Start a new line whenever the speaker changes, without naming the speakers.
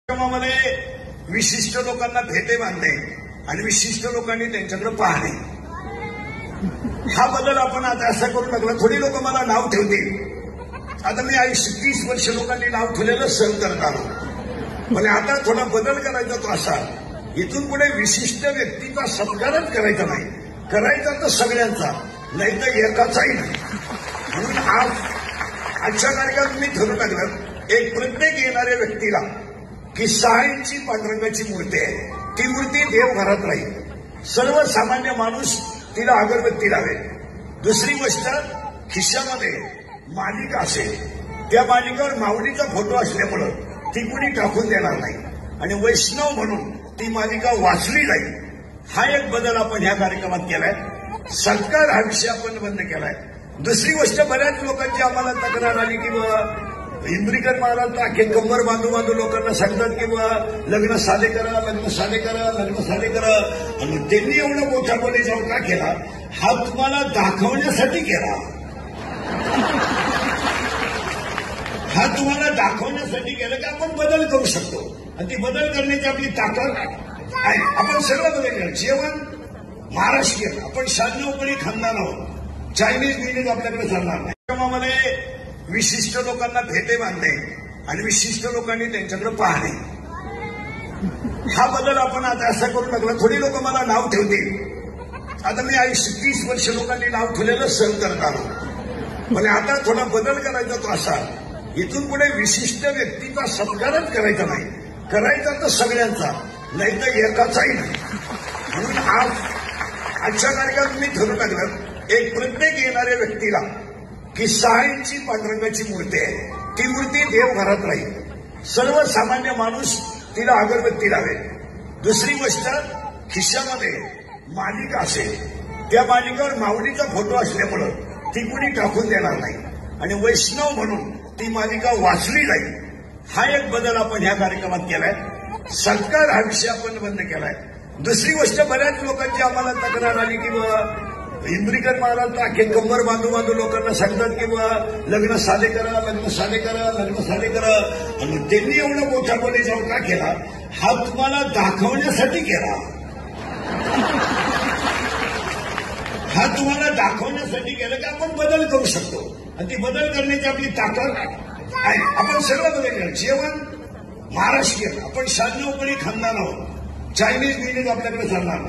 कार्यक्रमामध्ये विशिष्ट लोकांना भेटे बांधणे आणि विशिष्ट लोकांनी त्यांच्याकडे पाहणे हा बदल आपण आता असा करू लागला. थोडी लोक मला नाव ठेवतील. आता मी 30 वर्ष लोकांनी नाव ठेवलेलं सहन करत आलो, पण आता थोडा बदल करायचा तो असा, इथून पुढे विशिष्ट व्यक्तीचा सत्कारच करायचा नाही, करायचा तर सगळ्यांचा, नाही तर एकाचाही नाही. म्हणून आजच्या कार्यक्रमात मी ठरवून टाकलं, एक प्रत्येक येणाऱ्या व्यक्तीला की 6 इंची पांडुरंगाची मूर्ती आहे, ती मूर्ती देवघरात राहील. सर्वसामान्य माणूस तिला अगरबत्ती लावेल. दुसरी गोष्ट, खिशामध्ये मालिका असेल, त्या मालिकावर माऊलीचा फोटो असल्यामुळं ती कुणी टाकून देणार नाही आणि वैष्णव म्हणून ती मालिका वाचली जाईल. हा एक बदल आपण ह्या कार्यक्रमात केलाय. सत्कार हा विषय आपण बंद केलाय. दुसरी गोष्ट, बऱ्याच लोकांची आम्हाला तक्रार आली की इंद्रिकर महाराज तर अख्खे कंबर बांधू बांधू लोकांना सांगतात की लग्न साधे करा, लग्न साधे करा, लग्न साधे करा. आणि त्यांनी एवढं मोठा बोलीचाव का केला? हा तुम्हाला दाखवण्यासाठी केला. हा तुम्हाला दाखवण्यासाठी केला की आपण बदल करू शकतो आणि ती बदल करण्याची आपली ताकद आहे. आपण सगळं बदल केलं. जेवण महाराष्ट्रीयन, आपण 96 खानदान आहोत. चायनीज बिझनेस आपल्याकडे चालणार नाही. कार्यक्रमामध्ये विशिष्ट लोकांना भेटे बांधणे आणि विशिष्ट लोकांनी त्यांच्याकडे पाहणे हा बदल आपण आता असा करू लागला. थोडी लोक मला नाव ठेवतील. आता मी 30 वर्ष लोकांनी नाव ठेवलेलं सहन करत आलो, पण आता थोडा बदल करायचा तो असा, इथून पुढे विशिष्ट व्यक्तीचा सत्कारच करायचा नाही, करायचा तर सगळ्यांचा, नाही तर एकाचाही नाही. म्हणून आजच्या कार्यक्रमात मी ठरवून टाकलं, एक प्रत्येक येणाऱ्या व्यक्तीला की 6 इंची पांडुरंगाची मूर्ती आहे, ती मूर्ती देवघरात राहील. सर्वसामान्य माणूस तिला अगरबत्ती लावेल. दुसरी गोष्ट, खिशामध्ये मालिका असेल, त्या मालिकावर माऊलीचा फोटो असल्यामुळं ती कुणी टाकून देणार नाही आणि वैष्णव म्हणून ती मालिका वाचली जाईल. हा एक बदल आपण ह्या कार्यक्रमात केलाय. सत्कार हा विषय आपण बंद केलाय. दुसरी गोष्ट, बऱ्याच लोकांची आम्हाला तक्रार आली की इंद्रिकर महाराज तर अख्खे कंबर बांधू बांधू लोकांना सांगतात की लग्न साधे करा, लग्न साधे करा, लग्न साधे करा. आणि त्यांनी एवढं मोठा बोलीचाव का केला? हा तुम्हाला दाखवण्यासाठी केला. हा तुम्हाला दाखवण्यासाठी केला की आपण बदल करू शकतो आणि ती बदल करण्याची आपली ताकद आहे. आपण सगळं बदल केलं. जेवण महाराष्ट्रीयन, आपण 96 खानदान आहोत. चायनीज बिझनेस आपल्याकडे चालणार नाही.